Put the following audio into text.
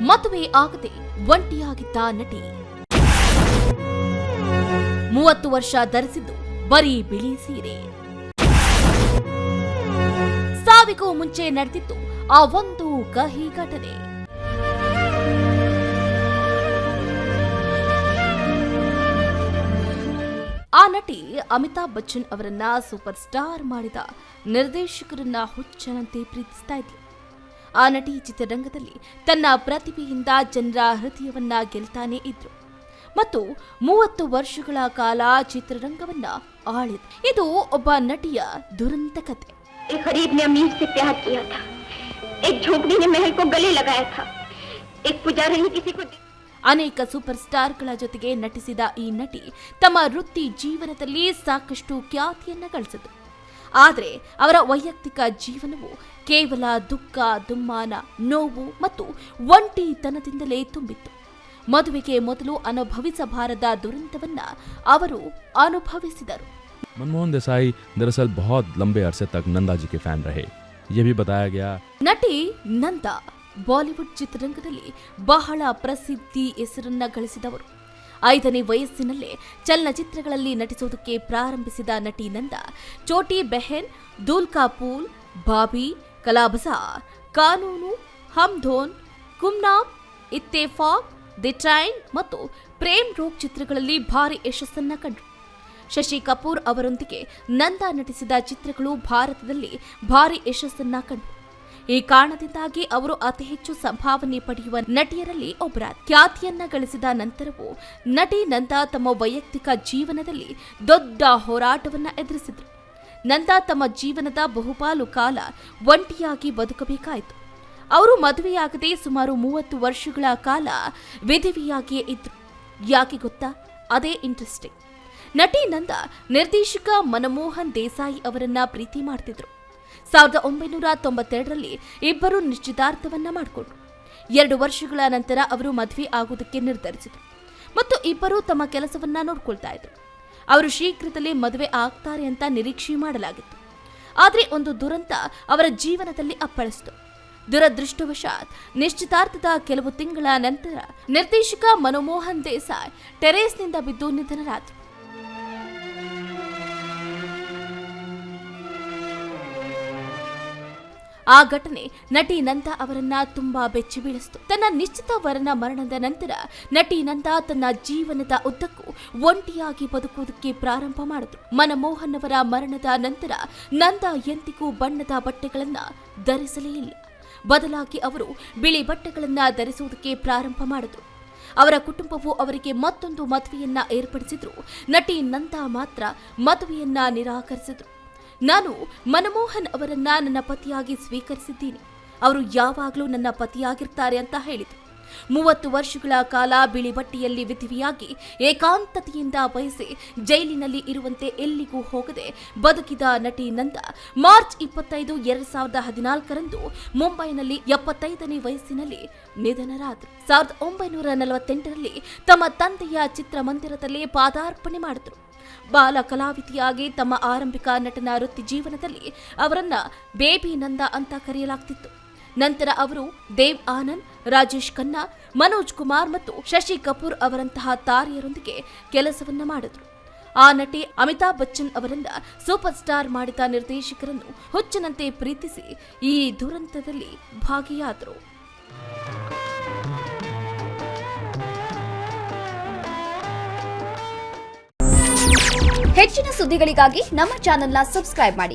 ಮದುವೆ ಆಗದೆ ಒಂಟಿಯಾಗಿದ್ದ ನಟಿ. 30 ವರ್ಷ ಧರಿಸಿದ್ದು ಬರೀ ಬಿಳಿ ಸೀರೆ. ಸಾವಿಗೂ ಮುಂಚೆ ನಡೆದಿತ್ತು ಆ ಒಂದು ಕಹಿ ಘಟನೆ. ಆ ನಟಿ ಅಮಿತಾಬ್ ಬಚ್ಚನ್ ಅವರನ್ನ ಸೂಪರ್ ಸ್ಟಾರ್ ಮಾಡಿದ ನಿರ್ದೇಶಕರನ್ನ ಹುಚ್ಚನಂತೆ ಪ್ರೀತಿಸ್ತಾ ಇದ್ಲು. ಆ ನಟಿ ಚಿತ್ರರಂಗದಲ್ಲಿ ತನ್ನ ಪ್ರತಿಭೆಯಿಂದ ಜನರ ಹೃದಯವನ್ನ ಗೆಲ್ತಾನೆ ಇದ್ರು ಮತ್ತು 30 ವರ್ಷಗಳ ಕಾಲ ಚಿತ್ರರಂಗವನ್ನ ಆಳಿದ್ರು. ಇದು ಒಬ್ಬ ನಟಿಯ ದುರಂತ ಕತೆ. ಅನೇಕ ಸೂಪರ್ ಸ್ಟಾರ್ಗಳ ಜೊತೆಗೆ ನಟಿಸಿದ ಈ ನಟಿ ತಮ್ಮ ವೃತ್ತಿ ಜೀವನದಲ್ಲಿ ಸಾಕಷ್ಟು ಖ್ಯಾತಿಯನ್ನ ಗಳಿಸಿತು. ಆದರೆ ಅವರ ವೈಯಕ್ತಿಕ ಜೀವನವು ಕೇವಲ ದುಃಖ, ದುಮ್ಮಾನ, ನೋವು ಮತ್ತು ಒಂಟಿತನದಿಂದಲೇ ತುಂಬಿತ್ತು. ಮದುವೆಗೆ ಮೊದಲು ಅನುಭವಿಸಬಾರದ ದುರಂತವನ್ನ ಅವರು ಅನುಭವಿಸಿದರು. मनमोहन देसाई दरअसल बहुत लंबे अरसे तक नंदा जी के फैन रहे. ये भी बताया गया. ನಟಿ ನಂದಾ ಬಾಲಿವುಡ್ ಚಿತ್ರರಂಗದಲ್ಲಿ ಬಹಳ ಪ್ರಸಿದ್ಧಿ ಹೆಸರನ್ನ ಗಳಿಸಿದವರು. 5ನೇ ವಯಸ್ಸಿನಲ್ಲೇ ಚಲನಚಿತ್ರಗಳಲ್ಲಿ ನಟಿಸುವುದಕ್ಕೆ ಪ್ರಾರಂಭಿಸಿದ ನಟಿ ನಂದಾ ಚೋಟಿ ಬೆಹನ್, ದೂಲ್ ಕಾ ಪೂಲ್, ಬಾಬಿ, ಕಲಾ ಬಜಾರ್, ಕಾನೂನು, ಹಮ್ ಧೋನ್, ಗುಮ್ನಾಮ್, ಇತ್ತೆಫಾಕ್, ದಿ ಟ್ರೈನ್ ಮತ್ತು ಪ್ರೇಮ್ ರೋಗ್ ಚಿತ್ರಗಳಲ್ಲಿ ಭಾರಿ ಯಶಸ್ಸನ್ನ ಕಂಡರು. ಶಶಿ ಕಪೂರ್ ಅವರೊಂದಿಗೆ ನಂದಾ ನಟಿಸಿದ ಚಿತ್ರಗಳು ಭಾರತದಲ್ಲಿ ಭಾರಿ ಯಶಸ್ಸನ್ನ ಕಂಡರು. ಈ ಕಾರಣದಿಂದಾಗಿ ಅವರು ಅತಿ ಹೆಚ್ಚು ಸಂಭಾವನೆ ಪಡೆಯುವ ನಟಿಯರಲ್ಲಿ ಒಬ್ಬರಾದ. ಖ್ಯಾತಿಯನ್ನ ಗಳಿಸಿದ ನಂತರವೂ ನಟಿ ನಂದಾ ತಮ್ಮ ವೈಯಕ್ತಿಕ ಜೀವನದಲ್ಲಿ ದೊಡ್ಡ ಹೋರಾಟವನ್ನ ಎದುರಿಸಿದ್ರು. ನಂದಾ ತಮ್ಮ ಜೀವನದ ಬಹುಪಾಲು ಕಾಲ ಒಂಟಿಯಾಗಿ ಬದುಕಬೇಕಾಯಿತು. ಅವರು ಮದುವೆಯಾಗದೆ ಸುಮಾರು 30 ವರ್ಷಗಳ ಕಾಲ ವಿಧವೆಯಾಗಿಯೇ ಇದ್ರು. ಯಾಕೆ ಗೊತ್ತಾ? ಅದೇ ಇಂಟ್ರೆಸ್ಟಿಂಗ್. ನಟಿ ನಂದಾ ನಿರ್ದೇಶಕ ಮನಮೋಹನ್ ದೇಸಾಯಿ ಅವರನ್ನ ಪ್ರೀತಿ ಮಾಡ್ತಿದ್ರು. 1992ರಲ್ಲಿ ಇಬ್ಬರು ನಿಶ್ಚಿತಾರ್ಥವನ್ನ ಮಾಡಿಕೊಂಡ್ರು. 2 ವರ್ಷಗಳ ನಂತರ ಅವರು ಮದುವೆ ಆಗುವುದಕ್ಕೆ ನಿರ್ಧರಿಸಿದ್ರು ಮತ್ತು ಇಬ್ಬರು ತಮ್ಮ ಕೆಲಸವನ್ನ ನೋಡ್ಕೊಳ್ತಾ ಇದ್ರು. ಅವರು ಶೀಘ್ರದಲ್ಲೇ ಮದುವೆ ಆಗ್ತಾರೆ ಅಂತ ನಿರೀಕ್ಷೆ ಮಾಡಲಾಗಿತ್ತು. ಆದರೆ ಒಂದು ದುರಂತ ಅವರ ಜೀವನದಲ್ಲಿ ಅಪ್ಪಳಿಸಿತು. ದುರದೃಷ್ಟವಶಾತ್ ನಿಶ್ಚಿತಾರ್ಥದ ಕೆಲವು ತಿಂಗಳ ನಂತರ ನಿರ್ದೇಶಕ ಮನಮೋಹನ್ ದೇಸಾಯಿ ಟೆರೇಸ್ನಿಂದ ಬಿದ್ದು ನಿಧನರಾದರು. ಆ ಘಟನೆ ನಟಿ ನಂದಾ ಅವರನ್ನ ತುಂಬಾ ಬೆಚ್ಚಿ ಬೀಳಿಸಿತು. ತನ್ನ ನಿಶ್ಚಿತ ವರನ ಮರಣದ ನಂತರ ನಟಿ ನಂದಾ ತನ್ನ ಜೀವನದ ಉದ್ದಕ್ಕೂ ಒಂಟಿಯಾಗಿ ಬದುಕುವುದಕ್ಕೆ ಪ್ರಾರಂಭ ಮಾಡಿದ್ರು. ಮನಮೋಹನ್ ಅವರ ಮರಣದ ನಂತರ ನಂದಾ ಎಂದಿಗೂ ಬಣ್ಣದ ಬಟ್ಟೆಗಳನ್ನ ಧರಿಸಲೇ ಇಲ್ಲ. ಬದಲಾಗಿ ಅವರು ಬಿಳಿ ಬಟ್ಟೆಗಳನ್ನ ಧರಿಸುವುದಕ್ಕೆ ಪ್ರಾರಂಭ ಮಾಡಿದ್ರು. ಅವರ ಕುಟುಂಬವು ಅವರಿಗೆ ಮತ್ತೊಂದು ಮದುವೆಯನ್ನ ಏರ್ಪಡಿಸಿದ್ರು. ನಟಿ ನಂದಾ ಮಾತ್ರ ಮದುವೆಯನ್ನ ನಿರಾಕರಿಸಿದ್ರು. ನಾನು ಮನಮೋಹನ್ ಅವರನ್ನ ನನ್ನ ಪತಿಯಾಗಿ ಸ್ವೀಕರಿಸಿದ್ದೀನಿ. ಅವರು ಯಾವಾಗಲೂ ನನ್ನ ಪತಿಯಾಗಿರ್ತಾರೆ ಅಂತ ಹೇಳಿದರು. 30 ವರ್ಷಗಳ ಕಾಲ ಬಿಳಿ ಬಟ್ಟೆಯಲ್ಲಿ ವಿಧಿವಿಯಾಗಿ ಏಕಾಂತತೆಯಿಂದ ಬಯಸಿ ಜೈಲಿನಲ್ಲಿ ಇರುವಂತೆ ಎಲ್ಲಿಗೂ ಹೋಗದೆ ಬದುಕಿದ ನಟಿ ನಂದಾ ಮಾರ್ಚ್ 25, 2014ರಂದು ಮುಂಬೈನಲ್ಲಿ 75ನೇ ವಯಸ್ಸಿನಲ್ಲಿ ನಿಧನರಾದರು. 1948ರಲ್ಲಿ ತಮ್ಮ ತಂದೆಯ ಚಿತ್ರಮಂದಿರದಲ್ಲಿ ಪಾದಾರ್ಪಣೆ ಮಾಡಿದರು. ಬಾಲ ಕಲಾವಿದೆಯಾಗಿ ತಮ್ಮ ಆರಂಭಿಕ ನಟನ ವೃತ್ತಿ ಜೀವನದಲ್ಲಿ ಅವರನ್ನ ಬೇಬಿ ನಂದಾ ಅಂತ ಕರೆಯಲಾಗ್ತಿತ್ತು. ನಂತರ ಅವರು ದೇವ್ ಆನಂದ್, ರಾಜೇಶ್ ಖನ್ನಾ, ಮನೋಜ್ ಕುಮಾರ್ ಮತ್ತು ಶಶಿ ಕಪೂರ್ ಅವರಂತಹ ತಾರೆಯರೊಂದಿಗೆ ಕೆಲಸವನ್ನ ಮಾಡಿದ್ರು. ಆ ನಟಿ ಅಮಿತಾಬ್ ಬಚ್ಚನ್ ಅವರನ್ನ ಸೂಪರ್ ಸ್ಟಾರ್ ಮಾಡಿದ ನಿರ್ದೇಶಕರನ್ನು ಹುಚ್ಚನಂತೆ ಪ್ರೀತಿಸಿ ಈ ದುರಂತದಲ್ಲಿ ಭಾಗಿಯಾದರು. ಹೆಚ್ಚಿನ ಸುದ್ದಿಗಳಿಗಾಗಿ ನಮ್ಮ ಚಾನೆಲ್ನ ಸಬ್ಸ್ಕ್ರೈಬ್ ಮಾಡಿ.